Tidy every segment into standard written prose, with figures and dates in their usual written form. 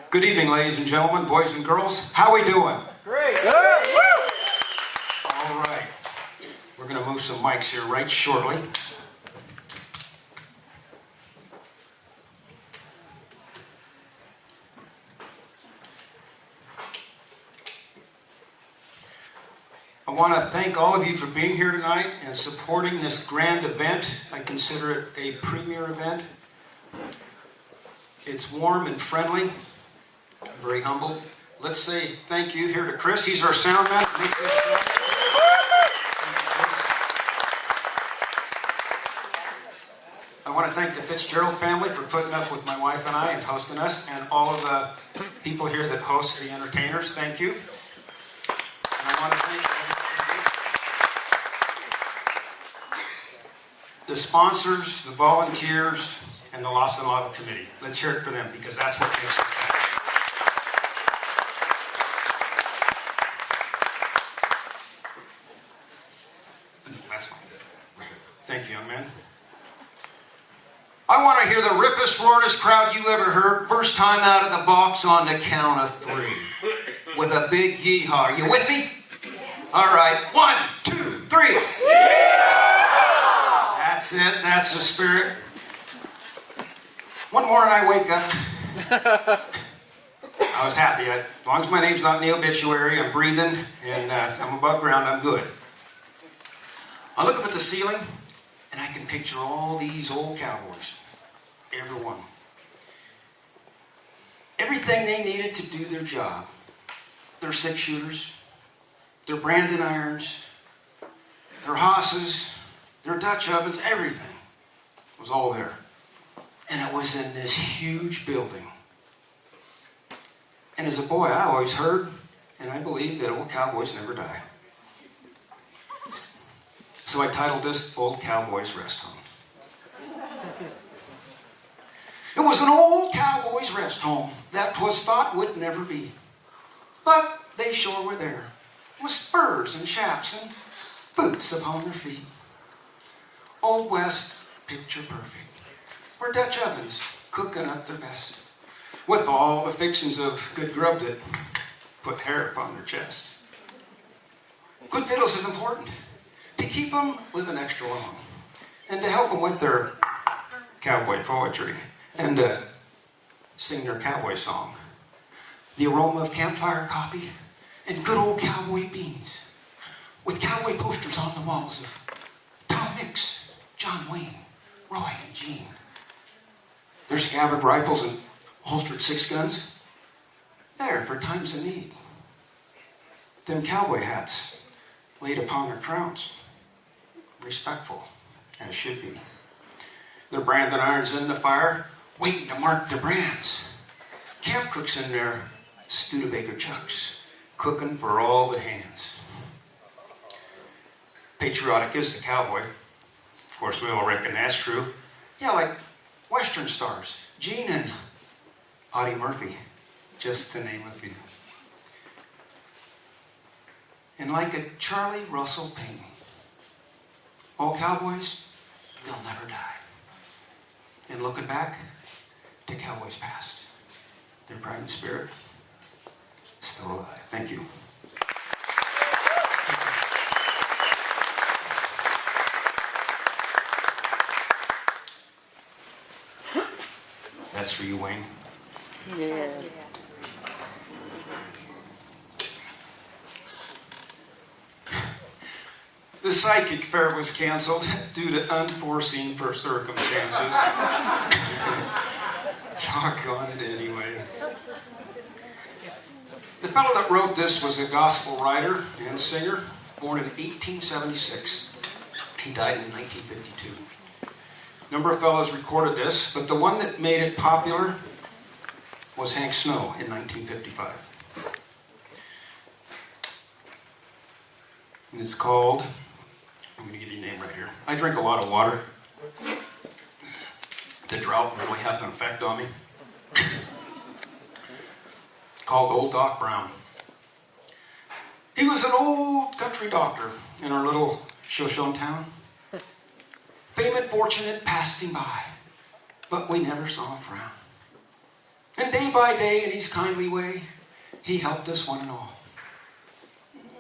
Good evening, ladies and gentlemen, boys and girls. How we doing? Great. All right. We're going to move some mics here right shortly. I want to thank all of you for being here tonight and supporting this grand event. I consider it a premier event. It's warm and friendly. I'm very humbled. Let's say thank you here to Chris. He's our sound man. I want to thank the Fitzgerald family for putting up with my wife and I and hosting us, and all of the people here that host the entertainers. Thank you. And I want to thank the sponsors, the volunteers, and the Lost and Lava Committee. Let's hear it for them, because that's what makes us happy. That's fine. Thank you, young man. I want to hear the rippest, roarest crowd you ever heard, first time out of the box on the count of 3. With a big yeehaw. Are you with me? All right. 1, 2, 3. That's it. That's the spirit. One morning I wake up. I was happy. As long as my name's not in the obituary, I'm breathing, and I'm above ground, I'm good. I look up at the ceiling, and I can picture all these old cowboys. Every one. Everything they needed to do their job. Their 6-shooters, their branding irons, their hosses, their Dutch ovens, everything was all there. And it was in this huge building. And as a boy, I always heard, and I believe, that old cowboys never die. So I titled this Old Cowboys Rest Home. It was an old cowboys rest home that 'twas thought would never be. But they sure were there, with spurs and chaps and boots upon their feet. Old West, picture perfect, where Dutch ovens cooking up their best, with all the fixings of good grub that put hair upon their chest. Good victuals is important to keep them living extra long, and to help them with their cowboy poetry, and to sing their cowboy song. The aroma of campfire coffee and good old cowboy beans, with cowboy posters on the walls of Tom Mix, John Wayne, Roy, and Gene. Their scabbard rifles and holstered 6 guns, there for times of need. Them cowboy hats laid upon their crowns, respectful as should be. Their branding irons in the fire, waiting to mark their brands. Camp cooks in their Studebaker chucks, cooking for all the hands. Patriotic is the cowboy. Of course, we all reckon that's true. Yeah, like Western stars, Gene and Audie Murphy, just to name a few. And like a Charlie Russell painting, all cowboys, they'll never die. And looking back to cowboys past, their pride and spirit still alive. Thank you. That's for you, Wayne. Yes. The psychic fair was canceled due to unforeseen circumstances. Talk on it anyway. The fellow that wrote this was a gospel writer and singer, born in 1876. He died in 1952. A number of fellows recorded this, but the one that made it popular was Hank Snow in 1955. And it's called, I'm going to give you a name right here. I drink a lot of water. The drought really has an effect on me. Called Old Doc Brown. He was an old country doctor in our little Shoshone town. Fame and fortune had passed him by, but we never saw him frown. And day by day, in his kindly way, he helped us one and all.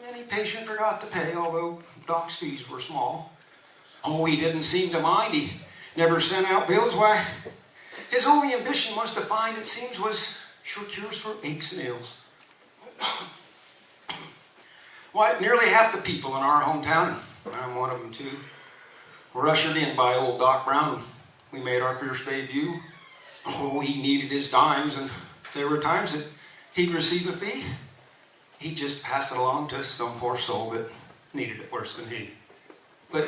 Any patient forgot to pay, although Doc's fees were small. Oh, he didn't seem to mind. He never sent out bills. Why, his only ambition was to find, it seems, was sure cures for aches and ills. Why, nearly half the people in our hometown, and I'm one of them too, were ushered in by old Doc Brown. We made our first debut. Oh, he needed his dimes, and there were times that he'd receive a fee. He'd just pass it along to some poor soul that needed it worse than he. But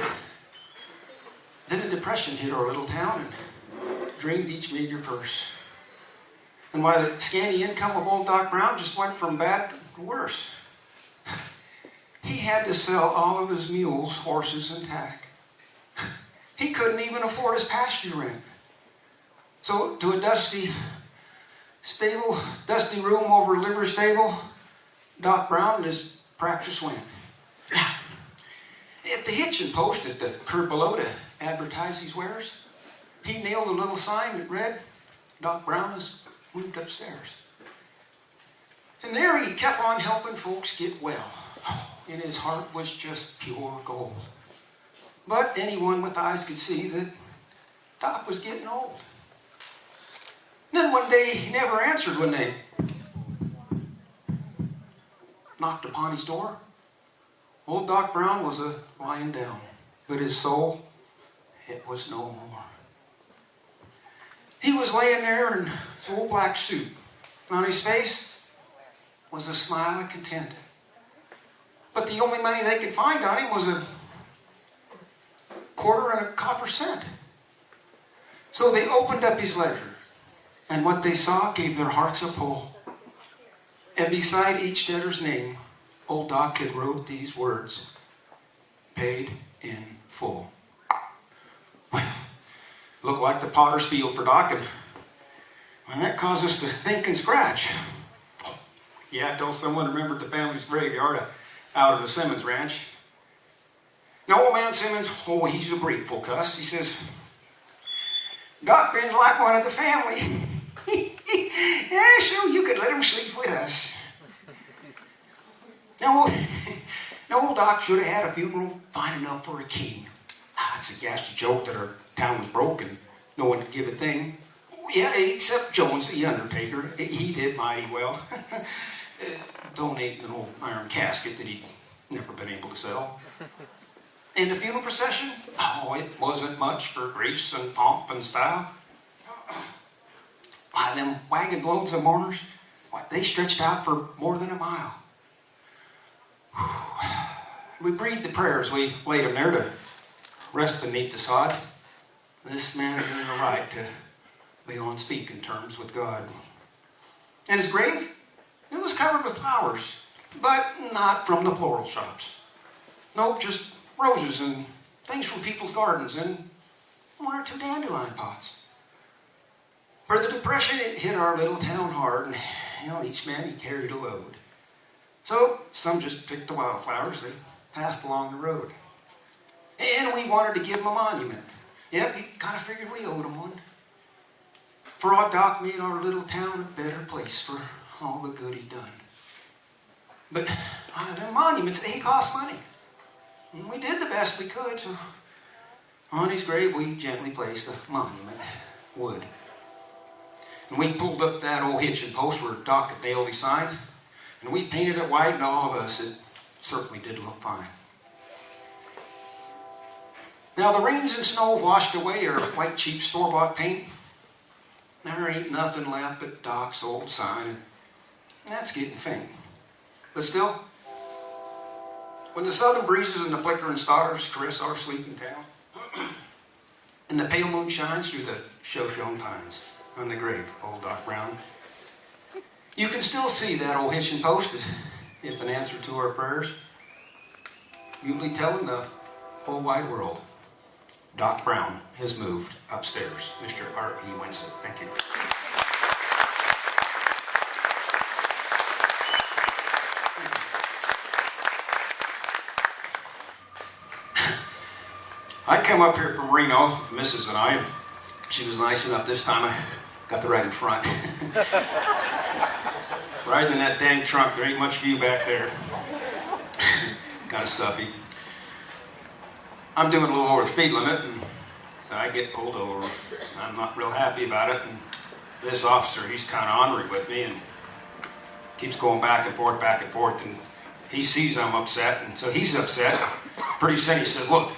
then a depression hit our little town and drained each meager purse. And why, the scanty income of old Doc Brown just went from bad to worse. He had to sell all of his mules, horses, and tack. He couldn't even afford his pasture rent. So to a dusty room over a liver stable, Doc Brown and his practice went. Now, at the hitching post at the curb below to advertise his wares, he nailed a little sign that read, Doc Brown has moved upstairs. And there he kept on helping folks get well. And his heart was just pure gold. But anyone with eyes could see that Doc was getting old. And then one day he never answered when they knocked upon his door. Old Doc Brown was lying down, but his soul, it was no more. He was laying there in his old black suit. On his face was a smile of content. But the only money they could find on him was a quarter and a copper cent. So they opened up his ledger, and what they saw gave their hearts a pull. And beside each debtor's name, old Doc had wrote these words, paid in full. Well, looked like the potter's field for Doc, and that caused us to think and scratch. Yeah, until someone remembered the family's graveyard out of the Simmons ranch. Now, old man Simmons, oh, he's a grateful cuss. He says, Doc been like one of the family. Yeah, sure, you could let him sleep with us. Now, old Doc should have had a funeral fine enough for a king. It's a ghastly joke that our town was broke and no one could give a thing. Yeah, except Jones, the undertaker. He did mighty well. Donating an old iron casket that he'd never been able to sell. And the funeral procession, oh, it wasn't much for grace and pomp and style. Why, them wagon loads of mourners, they stretched out for more than a mile. We breathed the prayers. We laid them there to rest beneath the sod. This man had earned the right to be on speaking terms with God. And his grave, it was covered with flowers, but not from the floral shops. Nope, just roses and things from people's gardens and one or two dandelion pots. For the depression, it hit our little town hard, and each man, he carried a load. So some just picked the wildflowers they passed along the road. And we wanted to give them a monument. Yep, we kind of figured we owed them one. For our Doc made our little town a better place for all the good he'd done. But the monuments, they cost money. And we did the best we could, so on his grave we gently placed a monument, wood. And we pulled up that old hitching post where Doc had nailed his sign, and we painted it white, and all of us, it certainly did look fine. Now the rains and snow washed away our white cheap store-bought paint. There ain't nothing left but Doc's old sign, and that's getting faint. But still, when the southern breezes and the flickering stars caress our sleeping town, and the pale moon shines through the Shoshone pines on the grave of old Doc Brown, you can still see that old hitching post if an answer to our prayers. You'll be telling the whole wide world, Doc Brown has moved upstairs. Mr. R.E. Winston. Thank you. I come up here from Reno, Mrs. and I. She was nice enough this time. I Got the right in front. Riding in that dang trunk, there ain't much view back there. Kind of stuffy. I'm doing a little over the speed limit, and so I get pulled over. I'm not real happy about it, and this officer, he's kind of ornery with me, and keeps going back and forth, and he sees I'm upset, and so he's upset. Pretty soon he says, "Look,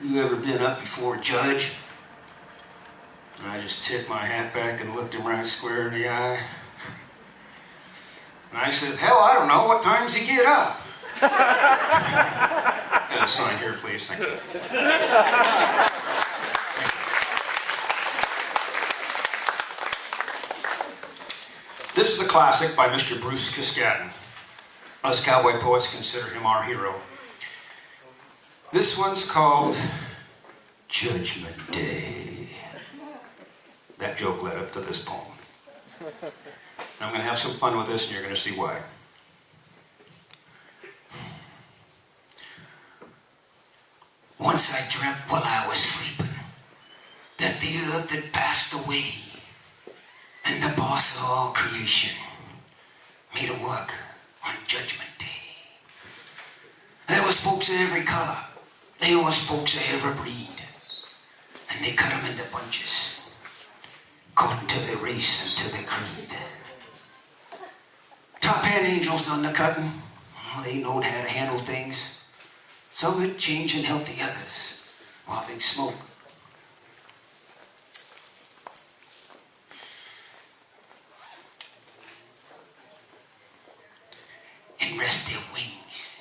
you ever been up before a judge?" And I just tipped my hat back and looked him right square in the eye. And I says, "Hell, I don't know. What time does he get up?" And a sign here, please. Thank you. This is a classic by Mr. Bruce Cascadden. Us cowboy poets consider him our hero. This one's called Judgment Day. That joke led up to this poem. I'm going to have some fun with this, and you're going to see why. Once I dreamt while I was sleeping that the earth had passed away, and the boss of all creation made a work on Judgment Day. There was folks of every color. There was folks of every breed. And they cut them into bunches, according to their race and to their creed. Top hand angels done the cutting. Oh, they knowed how to handle things. Some would change and help the others while they'd smoke. And rest their wings.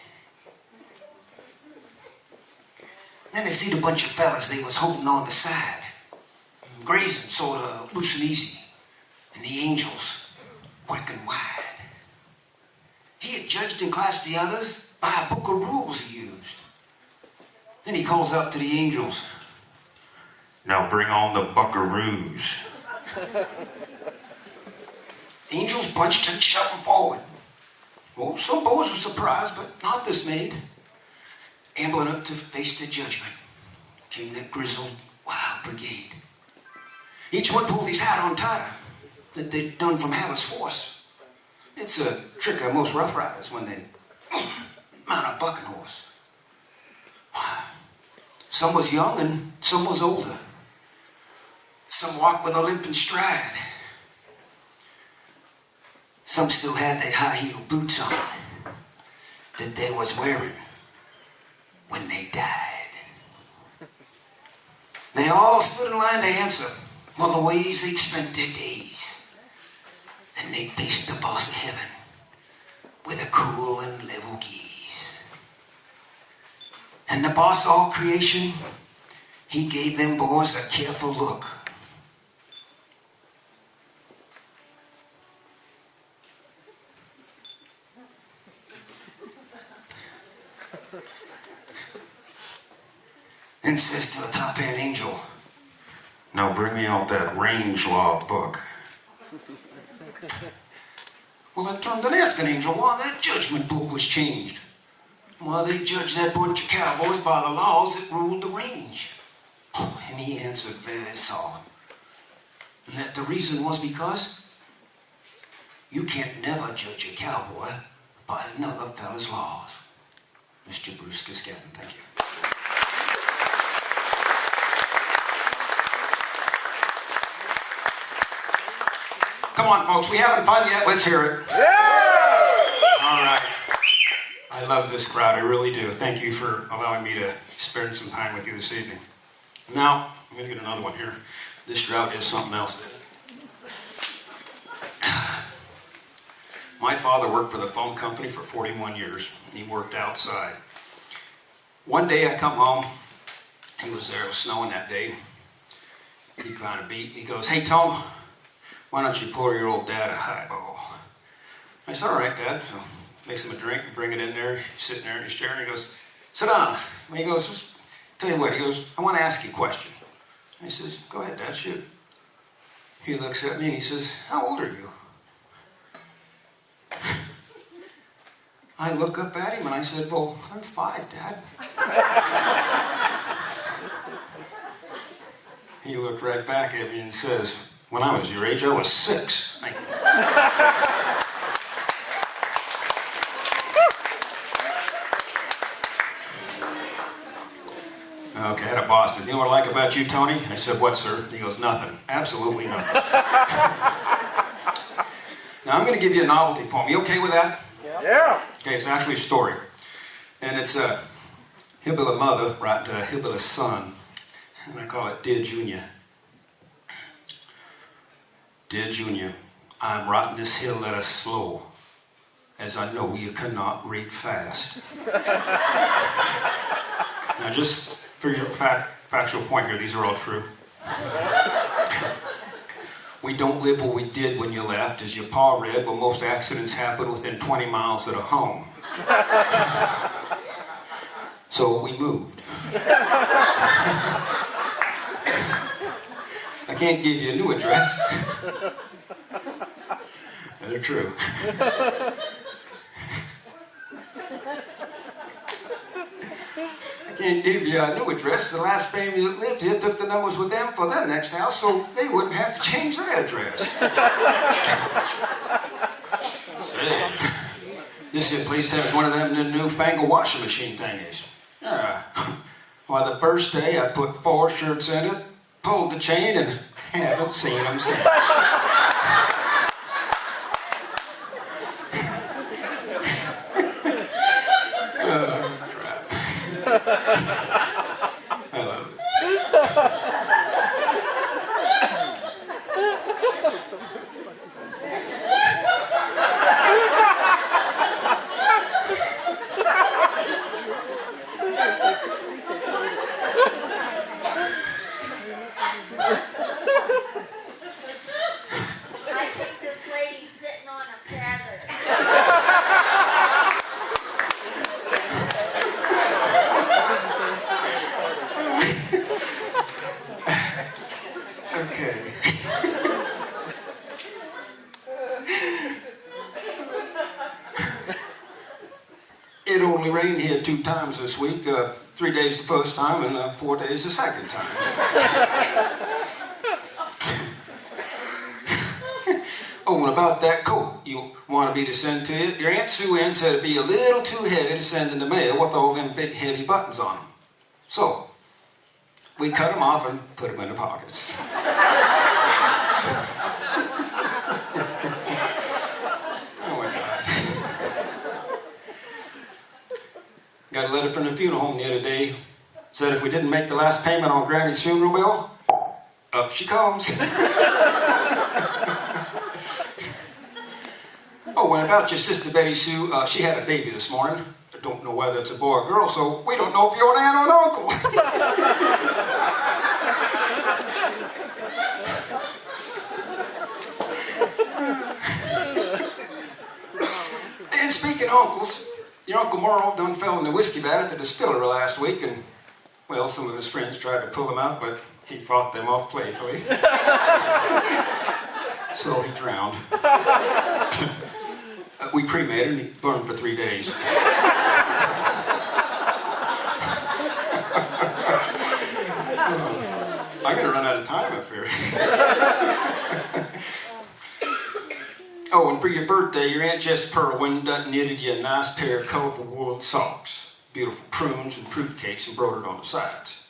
Then I seen a bunch of fellas they was holding on the side, grazing sort of loose and easy, and the angels working wide. He had judged and classed the others by a book of rules he used. Then he calls out to the angels, "Now bring on the buckaroos." Angels bunched and shoved forward. Well, some boys were surprised, but not dismayed. Ambling up to face the judgment came that grizzled, wild brigade. Each one pulled his hat on tighter that they'd done from habit's force. It's a trick of most rough riders when they mount a bucking horse. Some was young and some was older. Some walked with a limping stride. Some still had their high-heeled boots on that they was wearing when they died. They all stood in line to answer for the ways they'd spent their days. And they faced the boss of heaven with a cool and level gaze. And the boss of all creation, he gave them boys a careful look. And says to the top hand angel, "Now bring me out that range law book." Well, I turned and asked an angel why that judgment book was changed. Well, they judged that bunch of cowboys by the laws that ruled the range. And he answered very solemn. And that the reason was because you can't never judge a cowboy by another fella's laws. Mr. Bruce Cascadden, thank you. Come on, folks, we haven't fun yet. Let's hear it. Yeah! All right. I love this crowd, I really do. Thank you for allowing me to spend some time with you this evening. Now, I'm going to get another one here. This drought is something else. My father worked for the phone company for 41 years. He worked outside. One day I come home. He was there. It was snowing that day. He kind of beat. He goes, "Hey, Tom, why don't you pour your old dad a highball?" I said, "All right, Dad." So makes him a drink and bring it in there. He's sitting there in his chair and he goes, "Sit down." And he goes, "Tell you what," he goes, "I want to ask you a question." I says, "Go ahead, Dad, shoot." He looks at me and he says, "How old are you?" I look up at him and I said, "Well, I'm 5, Dad." He looked right back at me and says, When I was your age, I was 6. Thank you. Okay, I had a boss that, you know what I like about you, Tony? I said, what, sir? He goes, nothing. Absolutely nothing. Now, I'm going to give you a novelty poem. You okay with that? Yeah. Okay, it's actually a story. And it's a Hibboleth mother writing to a Hibboleth son. And I call it Dear Junior. Dear Junior, I'm writing this here letter slow, as I know you cannot read fast. Now, just for your factual point here, these are all true. We don't live where we did when you left. As your pa read, well, most accidents happen within 20 miles of the home. So we moved. I can't give you a new address. They're true. I can't give you a new address. The last family that lived here took the numbers with them for their next house, so they wouldn't have to change their address. Say, this here place has one of them newfangled washing machine thingies. Yeah. Why, the first day I put 4 shirts in it, pulled the chain, and haven't seen them since. I love it. I think this lady's sitting on a feather. Okay. It only rained here 2 times this week. 3 days the first time and 4 days the second time. Oh, and about that coat you wanted me to send to you. Your Aunt Sue Ann said it'd be a little too heavy to send in the mail with all them big heavy buttons on them. So, we cut them off and put them in the pockets. Oh my God. Got a letter from the funeral home the other day. Said if we didn't make the last payment on Granny's funeral bill, up she comes. Oh, and about your sister Betty Sue, she had a baby this morning. I don't know whether it's a boy or girl, so we don't know if you're an aunt or an uncle. And speaking of uncles, your Uncle Merle done fell in the whiskey vat at the distillery last week, and, well, some of his friends tried to pull him out, but he fought them off playfully. So he drowned. We cremated him, he burned for 3 days. I'm going to run out of time up here. Oh, and for your birthday, your Aunt Jess Pearl went and knitted you a nice pair of colorful woolen socks. Beautiful prunes and fruitcakes embroidered on the sides.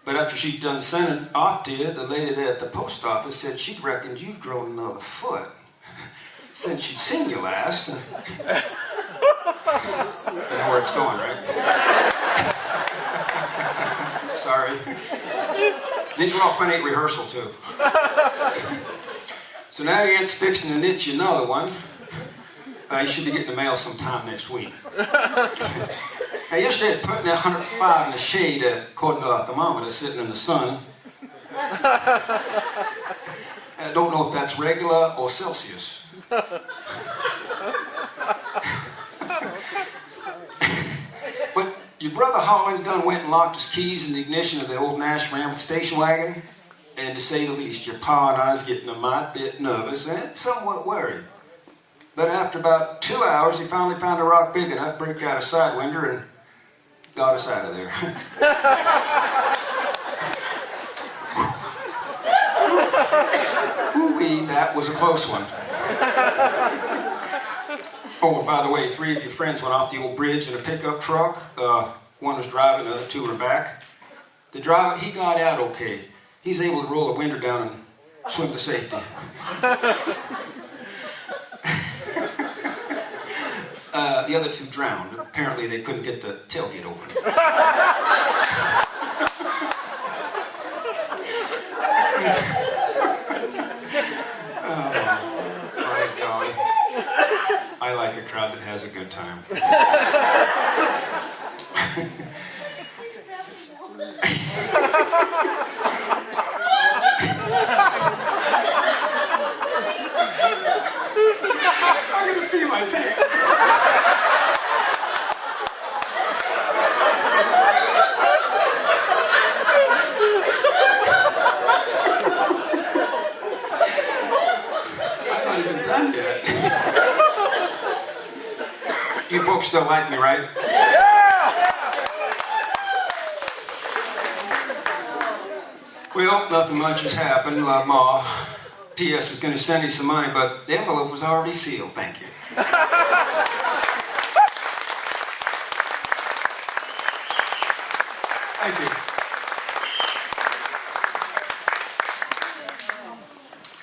But after she'd done sending off to you, the lady there at the post office said she reckoned you'd grown another foot since she'd seen you last. You know where it's going, right? Sorry. These were all funny at rehearsal, too. So now your aunt's fixing to knit you another one. You should be getting the mail sometime next week. Now, yesterday I was putting that 105 in the shade, according to the thermometer, sitting in the sun. I don't know if that's regular or Celsius. But your brother Holland done went and locked his keys in the ignition of the old Nash Ram station wagon. And to say the least, your pa and I was getting a mite bit nervous and somewhat worried. But after about 2 hours, he finally found a rock big enough to break out a side winder and got us out of there. That was a close one. Oh, by the way, 3 of your friends went off the old bridge in a pickup truck. One was driving, the other 2 were back. The driver, he got out okay. He's able to roll a window down and swim to safety. The other 2 drowned. Apparently they couldn't get the tailgate open. I like a crowd that has a good time. I'm gonna pee my pants. I'm not even done yet. You folks still like me, right? Well, nothing much has happened. Ma, P.S. was going to send you some money, but the envelope was already sealed. Thank you. Thank you.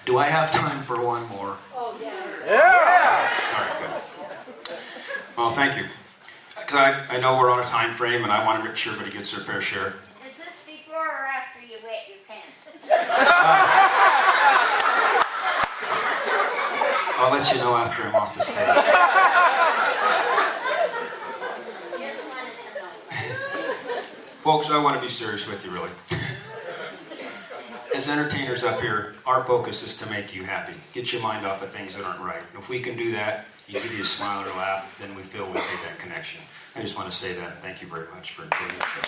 Do I have time for one more? Oh, yeah. Yeah! All right, good. Well, thank you. Because I know we're on a time frame, and I want to make sure everybody gets their fair share. Is this before or after you wet your pants? I'll let you know after I'm off the stage. Just wanted to know. Folks, I want to be serious with you, really. As entertainers up here, our focus is to make you happy. Get your mind off of things that aren't right. And if we can do that, you give you a smile or a laugh, then we feel we made that connection. I just want to say that. Thank you very much for doing the show.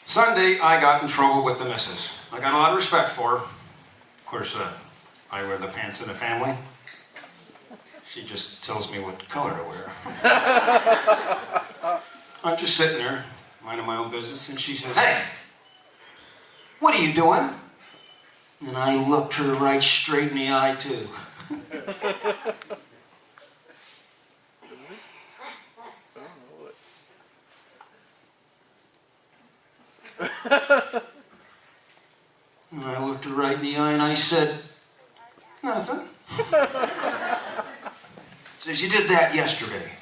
Sunday, I got in trouble with the missus. I got a lot of respect for her. Of course, I wear the pants in the family. She just tells me what color to wear. I'm just sitting there, minding my own business, and she says, "Hey, what are you doing?" And I looked her right straight in the eye, too. And I looked her right in the eye and I said, "Nothing." Says, "You did that yesterday."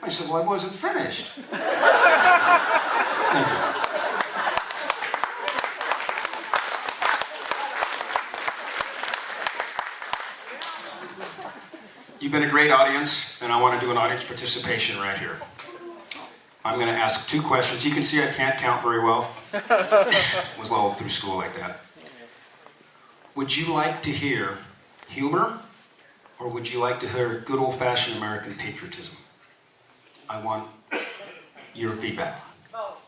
I said, "Well, I wasn't finished." Thank you. You've been a great audience, and I want to do an audience participation right here. I'm going to ask 2 questions. You can see I can't count very well. Was all through school like that. Would you like to hear humor, or would you like to hear good old-fashioned American patriotism? I want your feedback. Both!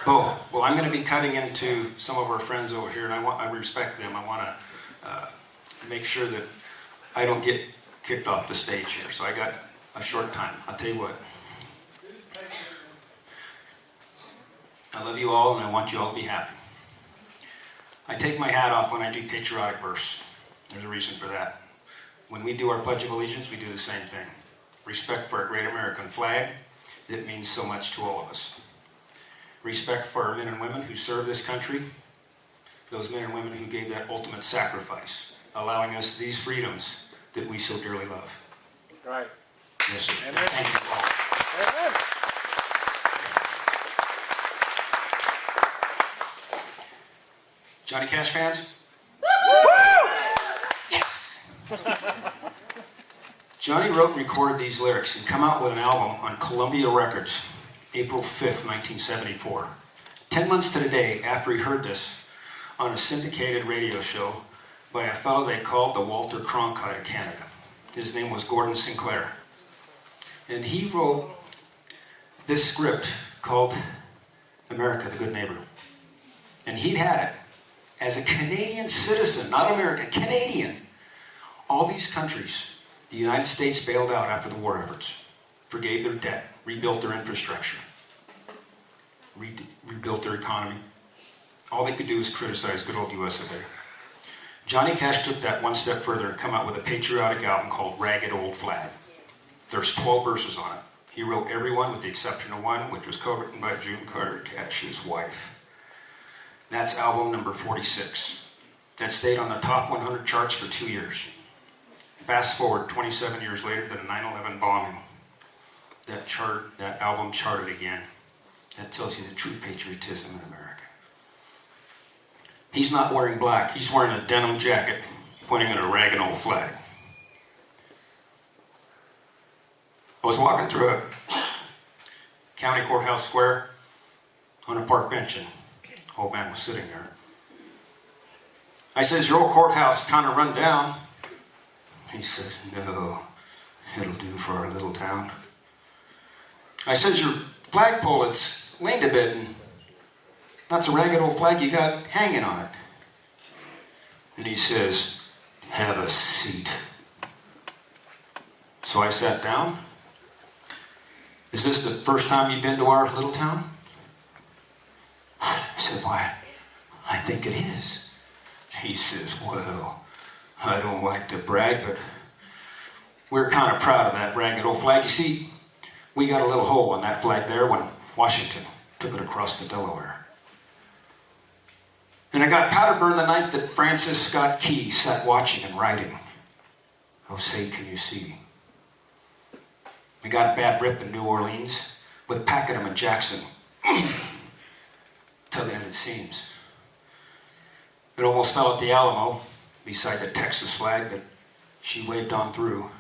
Both. Well, I'm going to be cutting into some of our friends over here, and I respect them. I want to make sure that I don't get kicked off the stage here. So I got a short time. I'll tell you what. I love you all, and I want you all to be happy. I take my hat off when I do patriotic verse. There's a reason for that. When we do our Pledge of Allegiance, we do the same thing. Respect for our great American flag. It means so much to all of us. Respect for our men and women who serve this country. Those men and women who gave that ultimate sacrifice, allowing us these freedoms that we so dearly love. Right. Yes, sir. Amen. Thank you all. Amen. Johnny Cash fans? Yes! Johnny wrote and recorded these lyrics and come out with an album on Columbia Records, April 5th, 1974. 10 months to the day after he heard this on a syndicated radio show by a fellow they called the Walter Cronkite of Canada. His name was Gordon Sinclair. And he wrote this script called America, the Good Neighbor. And he'd had it as a Canadian citizen, not American, Canadian. All these countries, the United States bailed out after the war efforts. forgave their debt, rebuilt their infrastructure, rebuilt their economy. All they could do is criticize good old US of A. Johnny Cash took that one step further and come out with a patriotic album called Ragged Old Flag. There's 12 verses on it. He wrote every one with the exception of one, which was co-written by June Carter Cash's wife. That's album number 46. That stayed on the top 100 charts for 2 years. Fast forward 27 years later to the 9/11 bombing. That album charted again. That tells you the true patriotism in America. He's not wearing black. He's wearing a denim jacket pointing at a ragged old flag. I was walking through a county courthouse square on a park bench, and an old man was sitting there. I says, "Your old courthouse kind of run down." He says, "No, it'll do for our little town." I says, "Your flagpole, it's leaned a bit, and that's a ragged old flag you got hanging on it." And he says, "Have a seat." So I sat down. "Is this the first time you've been to our little town?" I said, "Why, I think it is." He says, "Well, I don't like to brag, but we're kind of proud of that ragged old flag. You see, we got a little hole in that flag there when Washington took it across the Delaware. And it got powder burned the night that Francis Scott Key sat watching and writing, 'Oh, say, can you see?' We got a bad rip in New Orleans with Pakenham and Jackson tugging at its seams. It almost fell at the Alamo beside the Texas flag, but she waved on through.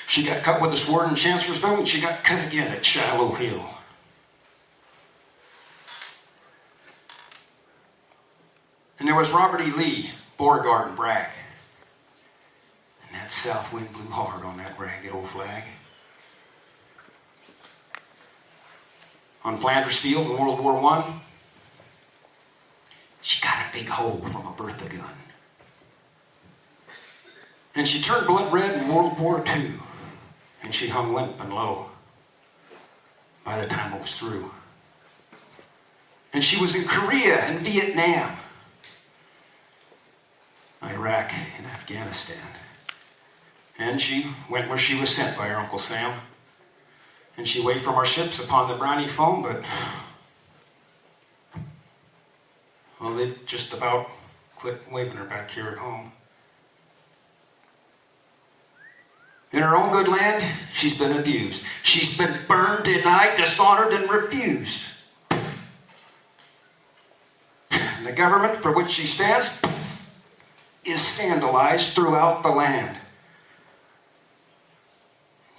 She got cut with a sword in Chancellorsville, and she got cut again at Shiloh Hill. And there was Robert E. Lee, Beauregard, and Bragg. And that south wind blew hard on that ragged old flag. On Flanders Field in World War I, she got a big hole from a Bertha gun. And she turned blood red in World War II, and she hung limp and low by the time it was through. And she was in Korea and Vietnam, Iraq and Afghanistan. And she went where she was sent by her Uncle Sam. And she waved from our ships upon the briny foam, but, well, they've just about quit waving her back here at home. In her own good land, she's been abused. She's been burned, denied, dishonored, and refused. And the government for which she stands is scandalized throughout the land.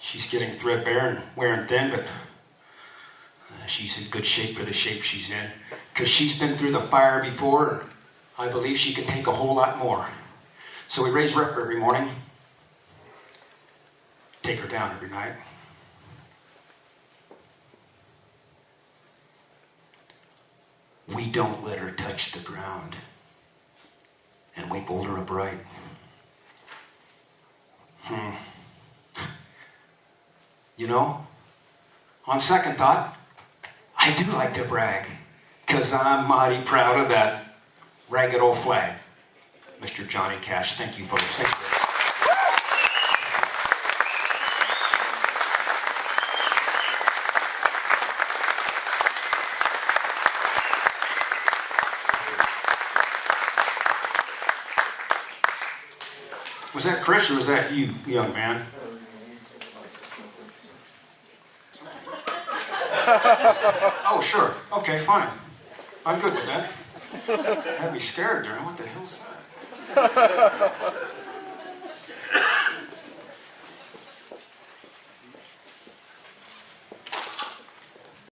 She's getting threadbare and wearing thin, but she's in good shape for the shape she's in, because she's been through the fire before, and I believe she can take a whole lot more. So we raise her up every morning, take her down every night. We don't let her touch the ground, and we hold her upright. You know, on second thought, I do like to brag, because I'm mighty proud of that ragged old flag. Mr. Johnny Cash, thank you, folks. Thank you. Was that Chris or was that you, young man? Oh, sure. Okay, fine. I'm good with that. Had me scared there. What the hell's that?